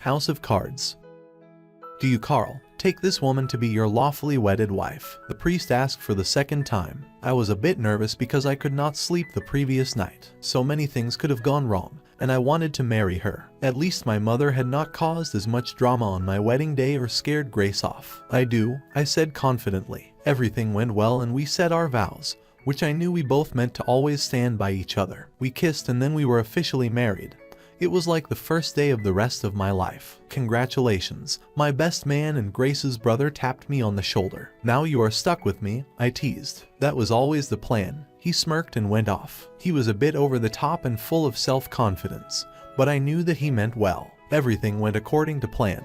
House of Cards. Do you, Carl, take this woman to be your lawfully wedded wife? The priest asked for the second time. I was a bit nervous because I could not sleep the previous night. So many things could have gone wrong, and I wanted to marry her. At least my mother had not caused as much drama on my wedding day or scared Grace off. I do, I said confidently. Everything went well and we said our vows, which I knew we both meant to always stand by each other. We kissed and then we were officially married. It was like the first day of the rest of my life. Congratulations, my best man, and Grace's brother tapped me on the shoulder. Now you are stuck with me, I teased. That was always the plan. He smirked and went off. He was a bit over the top and full of self-confidence, but I knew that he meant well. Everything went according to plan.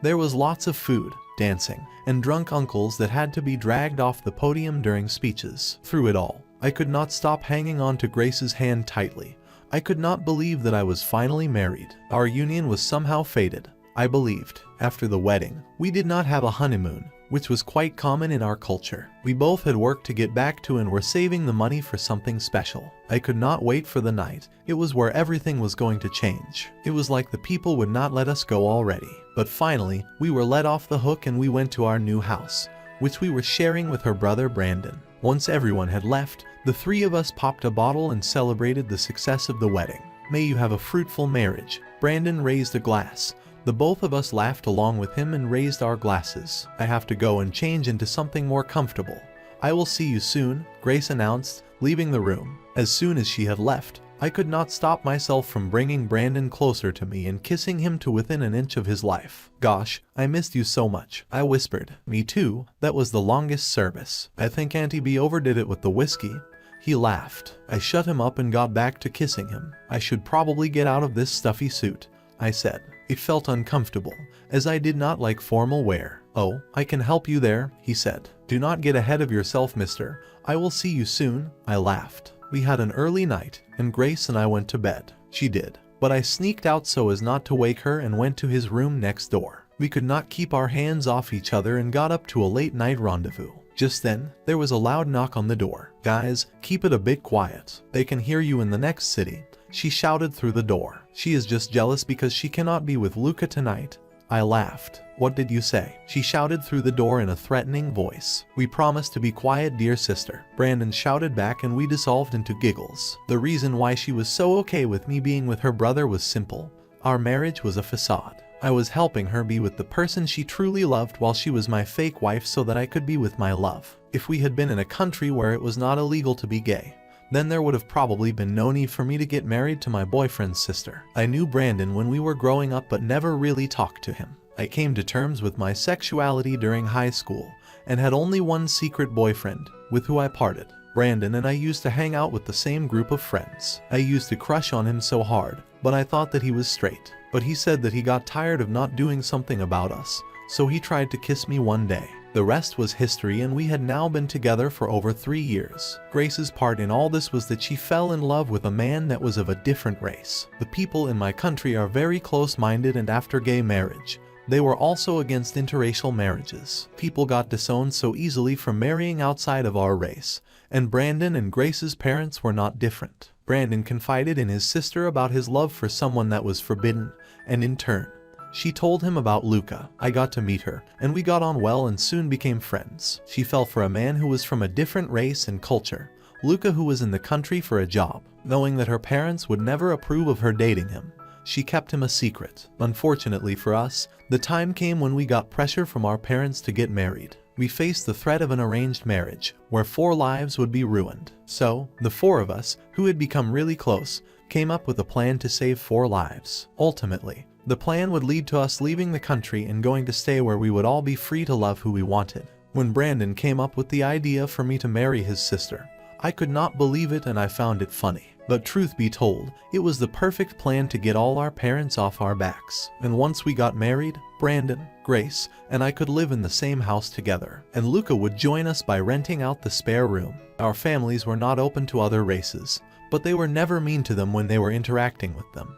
There was lots of food, dancing, and drunk uncles that had to be dragged off the podium during speeches. Through it all, I could not stop hanging on to Grace's hand tightly. I could not believe that I was finally married. Our union was somehow fated, I believed. After the wedding, we did not have a honeymoon, which was quite common in our culture. We both had work to get back to and were saving the money for something special. I could not wait for the night. It was where everything was going to change. It was like the people would not let us go already. But finally, we were let off the hook and we went to our new house, which we were sharing with her brother Brandon. Once everyone had left, the three of us popped a bottle and celebrated the success of the wedding. May you have a fruitful marriage. Brandon raised a glass. The both of us laughed along with him and raised our glasses. I have to go and change into something more comfortable. I will see you soon, Grace announced, leaving the room. As soon as she had left, I could not stop myself from bringing Brandon closer to me and kissing him to within an inch of his life. Gosh, I missed you so much, I whispered. Me too, that was the longest service. I think Auntie B overdid it with the whiskey. He laughed. I shut him up and got back to kissing him. I should probably get out of this stuffy suit, I said. It felt uncomfortable, as I did not like formal wear. Oh, I can help you there, he said. Do not get ahead of yourself, mister. I will see you soon, I laughed. We had an early night, and Grace and I went to bed. She did, but I sneaked out so as not to wake her and went to his room next door. We could not keep our hands off each other and got up to a late night rendezvous. Just then, there was a loud knock on the door. Guys, keep it a bit quiet. They can hear you in the next city, she shouted through the door. She is just jealous because she cannot be with Luca tonight. I laughed. What did you say? She shouted through the door in a threatening voice. We promised to be quiet, dear sister, Brandon shouted back, and we dissolved into giggles. The reason why she was so okay with me being with her brother was simple. Our marriage was a facade. I was helping her be with the person she truly loved while she was my fake wife so that I could be with my love. If we had been in a country where it was not illegal to be gay, then there would have probably been no need for me to get married to my boyfriend's sister. I knew Brandon when we were growing up but never really talked to him. I came to terms with my sexuality during high school and had only one secret boyfriend, with who I parted. Brandon and I used to hang out with the same group of friends. I used to crush on him so hard, but I thought that he was straight. But he said that he got tired of not doing something about us, so he tried to kiss me one day. The rest was history, and we had now been together for over 3 years. Grace's part in all this was that she fell in love with a man that was of a different race. The people in my country are very close-minded, and after gay marriage, they were also against interracial marriages. People got disowned so easily from marrying outside of our race, and Brandon and Grace's parents were not different. Brandon confided in his sister about his love for someone that was forbidden, and in turn, she told him about Luca. I got to meet her, and we got on well and soon became friends. She fell for a man who was from a different race and culture, Luca, who was in the country for a job. Knowing that her parents would never approve of her dating him, she kept him a secret. Unfortunately for us, the time came when we got pressure from our parents to get married. We faced the threat of an arranged marriage, where 4 lives would be ruined. So, the 4 of us, who had become really close, came up with a plan to save 4 lives. Ultimately, the plan would lead to us leaving the country and going to stay where we would all be free to love who we wanted. When Brandon came up with the idea for me to marry his sister, I could not believe it and I found it funny. But truth be told, it was the perfect plan to get all our parents off our backs. And once we got married, Brandon, Grace, and I could live in the same house together. And Luca would join us by renting out the spare room. Our families were not open to other races, but they were never mean to them when they were interacting with them.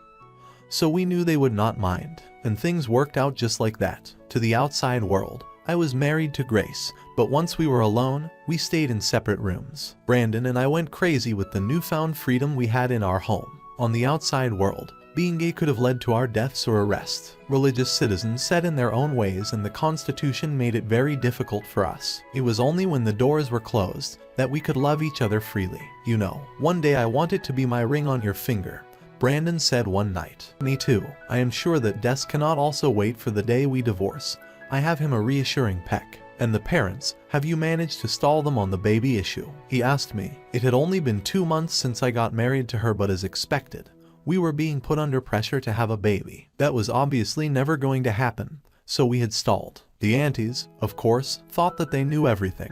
So we knew they would not mind, and things worked out just like that. To the outside world, I was married to Grace, but once we were alone, we stayed in separate rooms. Brandon and I went crazy with the newfound freedom we had in our home. On the outside world, Being gay could have led to our deaths or arrest. Religious citizens said in their own ways, and the Constitution made it very difficult for us. It was only when the doors were closed that we could love each other freely. You know, one day I want it to be my ring on your finger, Brandon said one night. Me too. I am sure that Des cannot also wait for the day we divorce. I have him a reassuring peck. And the parents, have you managed to stall them on the baby issue? He asked me. It had only been 2 months since I got married to her, but as expected, we were being put under pressure to have a baby. That was obviously never going to happen, so we had stalled. The aunties, of course, thought that they knew everything,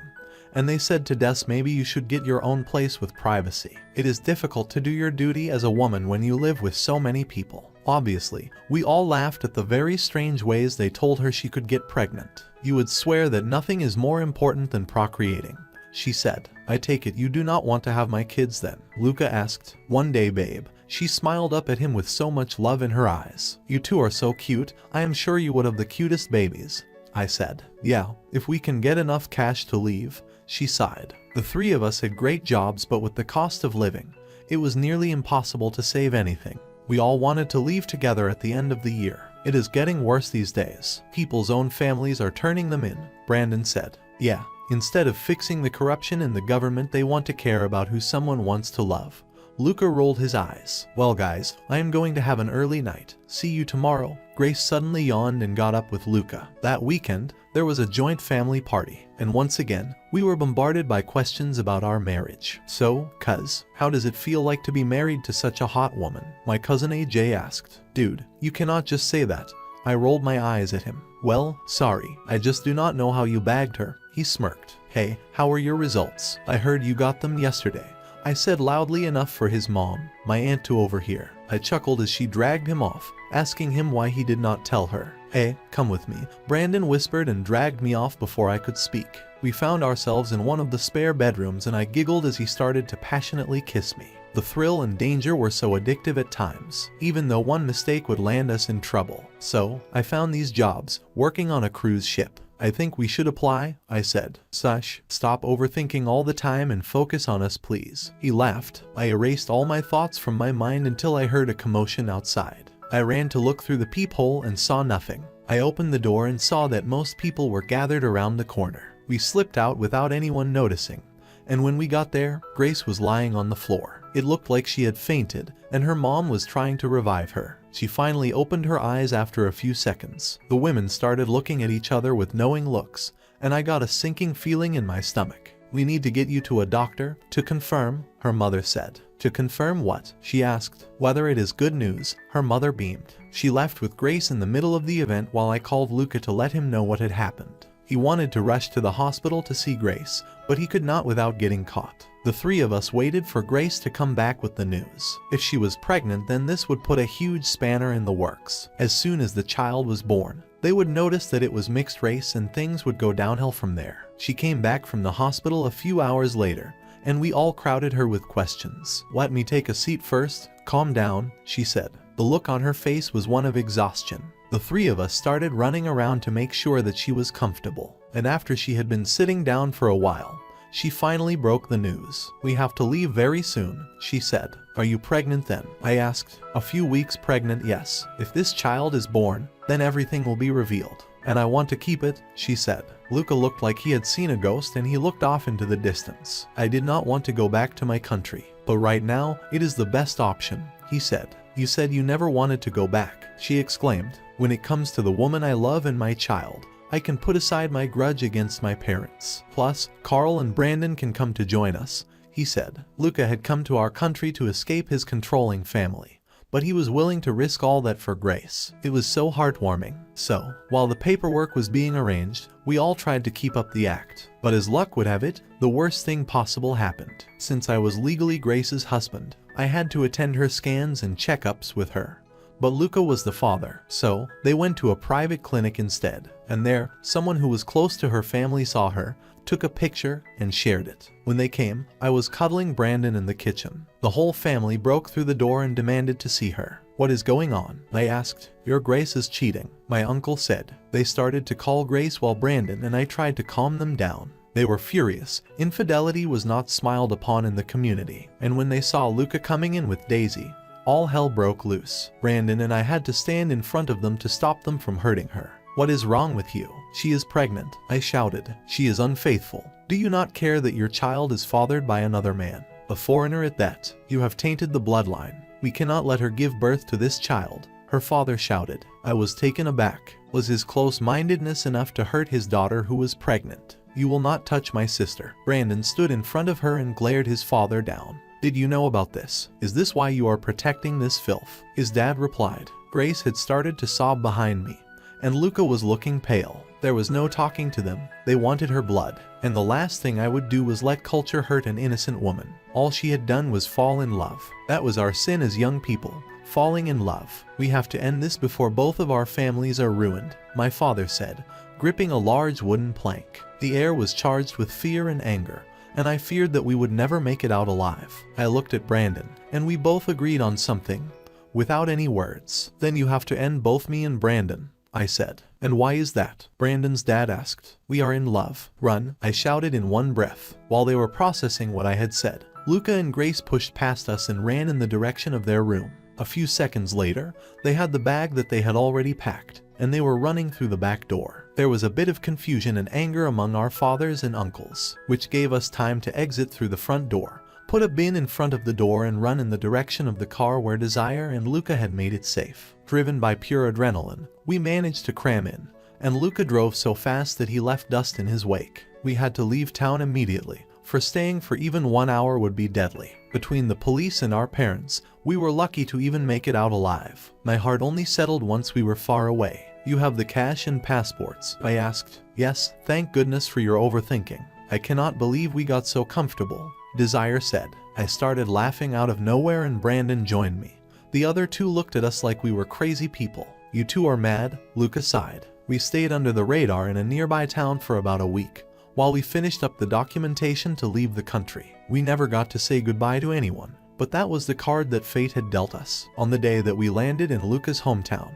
and they said to Des, maybe you should get your own place with privacy. It is difficult to do your duty as a woman when you live with so many people. Obviously, we all laughed at the very strange ways they told her she could get pregnant. You would swear that nothing is more important than procreating, she said. I take it you do not want to have my kids then? Luca asked. One day, babe. She smiled up at him with so much love in her eyes. You two are so cute. I am sure you would have the cutest babies, I said. Yeah, if we can get enough cash to leave, she sighed. The three of us had great jobs, but with the cost of living, it was nearly impossible to save anything. We all wanted to leave together at the end of the year. It is getting worse these days. People's own families are turning them in, Brandon said. Yeah, instead of fixing the corruption in the government, they want to care about who someone wants to love. Luca rolled his eyes. Well guys, I am going to have an early night. See you tomorrow. Grace suddenly yawned and got up with Luca. That weekend, there was a joint family party, and once again, we were bombarded by questions about our marriage. So, cuz, how does it feel like to be married to such a hot woman? My cousin AJ asked. Dude, you cannot just say that. I rolled my eyes at him. Well, sorry, I just do not know how you bagged her. He smirked. Hey, how are your results? I heard you got them yesterday, I said loudly enough for his mom, my aunt, to overhear. I chuckled as she dragged him off, asking him why he did not tell her. Hey, come with me, Brandon whispered and dragged me off before I could speak. We found ourselves in one of the spare bedrooms, and I giggled as he started to passionately kiss me. The thrill and danger were so addictive at times, even though one mistake would land us in trouble. So, I found these jobs, working on a cruise ship. I think we should apply, I said. Sush, stop overthinking all the time and focus on us, please. He laughed. I erased all my thoughts from my mind until I heard a commotion outside. I ran to look through the peephole and saw nothing. I opened the door and saw that most people were gathered around the corner. We slipped out without anyone noticing, and when we got there, Grace was lying on the floor. It looked like she had fainted, and her mom was trying to revive her. She finally opened her eyes after a few seconds. The women started looking at each other with knowing looks, and I got a sinking feeling in my stomach. We need to get you to a doctor to confirm, her mother said. To confirm what? She asked. Whether it is good news, her mother beamed. She left with Grace in the middle of the event while I called Luca to let him know what had happened. He wanted to rush to the hospital to see Grace, but he could not without getting caught. The three of us waited for Grace to come back with the news. If she was pregnant, then this would put a huge spanner in the works. As soon as the child was born, they would notice that it was mixed race and things would go downhill from there. She came back from the hospital a few hours later, and we all crowded her with questions. Let me take a seat first. Calm down, she said. The look on her face was one of exhaustion. The three of us started running around to make sure that she was comfortable, and after she had been sitting down for a while, she finally broke the news. We have to leave very soon, she said. Are you pregnant then? I asked. A few weeks pregnant, yes. If this child is born, then everything will be revealed. And I want to keep it, she said. Luca looked like he had seen a ghost and he looked off into the distance. I did not want to go back to my country, but right now, it is the best option, he said. You said you never wanted to go back, she exclaimed. When it comes to the woman I love and my child, I can put aside my grudge against my parents. Plus, Carl and Brandon can come to join us, he said. Luca had come to our country to escape his controlling family, but he was willing to risk all that for Grace. It was so heartwarming. So, while the paperwork was being arranged, we all tried to keep up the act. But as luck would have it, the worst thing possible happened. Since I was legally Grace's husband, I had to attend her scans and checkups with her. But Luca was the father, so they went to a private clinic instead. And there, someone who was close to her family saw her, took a picture, and shared it. When they came, I was cuddling Brandon in the kitchen. The whole family broke through the door and demanded to see her. What is going on? I asked. Your Grace is cheating, my uncle said. They started to call Grace while Brandon and I tried to calm them down. They were furious. Infidelity was not smiled upon in the community. And when they saw Luca coming in with Daisy, All hell broke loose. Brandon and I had to stand in front of them to stop them from hurting her. "What is wrong with you? She is pregnant," I shouted. "She is unfaithful. Do you not care that your child is fathered by another man? A foreigner at that. You have tainted the bloodline. We cannot let her give birth to this child," her father shouted. I was taken aback. Was his close-mindedness enough to hurt his daughter who was pregnant? "You will not touch my sister." Brandon stood in front of her and glared his father down. "Did you know about this? Is this why you are protecting this filth?" His dad replied. Grace had started to sob behind me, and Luca was looking pale. There was no talking to them. They wanted her blood, and the last thing I would do was let culture hurt an innocent woman. All she had done was fall in love. That was our sin as young people, falling in love. "We have to end this before both of our families are ruined," my father said, gripping a large wooden plank. The air was charged with fear and anger, and I feared that we would never make it out alive. I looked at Brandon, and we both agreed on something, without any words. "Then you have to end both me and Brandon," I said. "And why is that?" Brandon's dad asked. "We are in love." "Run," I shouted in one breath. While they were processing what I had said, Luca and Grace pushed past us and ran in the direction of their room. A few seconds later, they had the bag that they had already packed, and they were running through the back door. There was a bit of confusion and anger among our fathers and uncles, which gave us time to exit through the front door, put a bin in front of the door and run in the direction of the car where Desire and Luca had made it safe. Driven by pure adrenaline, we managed to cram in, and Luca drove so fast that he left dust in his wake. We had to leave town immediately, for staying for even 1 hour would be deadly. Between the police and our parents, we were lucky to even make it out alive. My heart only settled once we were far away. "You have the cash and passports?" I asked. "Yes, thank goodness for your overthinking. I cannot believe we got so comfortable," Desire said. I started laughing out of nowhere and Brandon joined me. The other two looked at us like we were crazy people. "You two are mad," Luca sighed. We stayed under the radar in a nearby town for about a week, while we finished up the documentation to leave the country. We never got to say goodbye to anyone, but that was the card that fate had dealt us. On the day that we landed in Luca's hometown,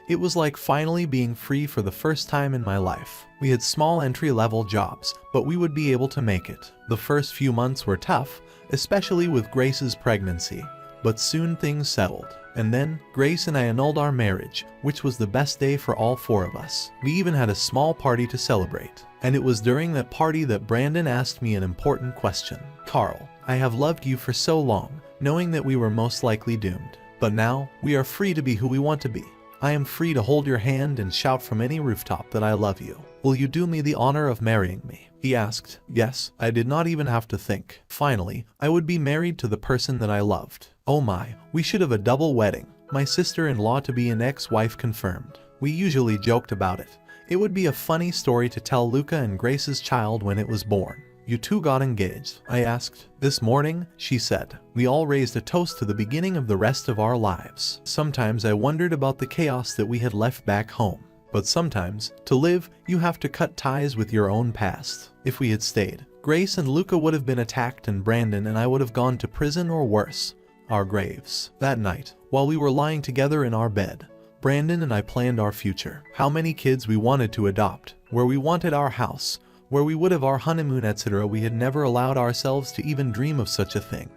it was like finally being free for the first time in my life. We had small entry-level jobs, but we would be able to make it. The first few months were tough, especially with Grace's pregnancy, but soon things settled. And then, Grace and I annulled our marriage, which was the best day for all four of us. We even had a small party to celebrate. And it was during that party that Brandon asked me an important question. "Carl, I have loved you for so long, knowing that we were most likely doomed. But now, we are free to be who we want to be. I am free to hold your hand and shout from any rooftop that I love you. Will you do me the honor of marrying me?" He asked. Yes, I did not even have to think. Finally, I would be married to the person that I loved. Oh my, we should have a double wedding. My sister-in-law to be an ex-wife confirmed. We usually joked about it. It would be a funny story to tell Luca and Grace's child when it was born. "You two got engaged?" I asked. "This morning," she said. We all raised a toast to the beginning of the rest of our lives. Sometimes I wondered about the chaos that we had left back home. But sometimes, to live, you have to cut ties with your own past. If we had stayed, Grace and Luca would have been attacked and Brandon and I would have gone to prison or worse, our graves. That night, while we were lying together in our bed, Brandon and I planned our future. How many kids we wanted to adopt, where we wanted our house, where we would have our honeymoon, etc. We had never allowed ourselves to even dream of such a thing.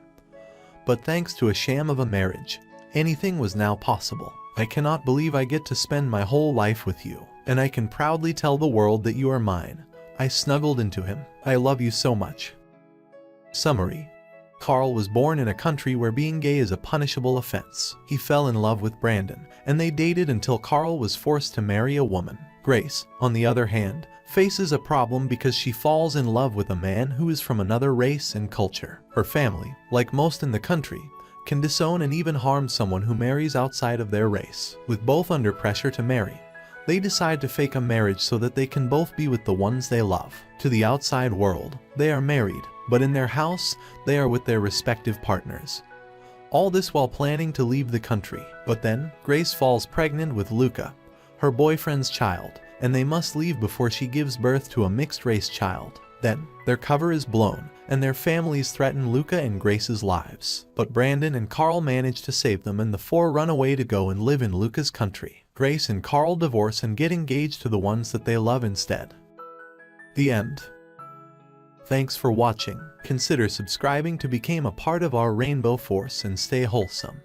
But thanks to a sham of a marriage, anything was now possible. I cannot believe I get to spend my whole life with you, and I can proudly tell the world that you are mine. I snuggled into him. I love you so much. Summary. Carl was born in a country where being gay is a punishable offense. He fell in love with Brandon, and they dated until Carl was forced to marry a woman. Grace, on the other hand, faces a problem because she falls in love with a man who is from another race and culture. Her family, like most in the country, can disown and even harm someone who marries outside of their race. With both under pressure to marry, they decide to fake a marriage so that they can both be with the ones they love. To the outside world, they are married, but in their house, they are with their respective partners. All this while planning to leave the country. But then, Grace falls pregnant with Luca, her boyfriend's child, and they must leave before she gives birth to a mixed-race child. Then, their cover is blown, and their families threaten Luca and Grace's lives. But Brandon and Carl manage to save them and the four run away to go and live in Luca's country. Grace and Carl divorce and get engaged to the ones that they love instead. The end. Thanks for watching. Consider subscribing to become a part of our Rainbow Force and stay wholesome.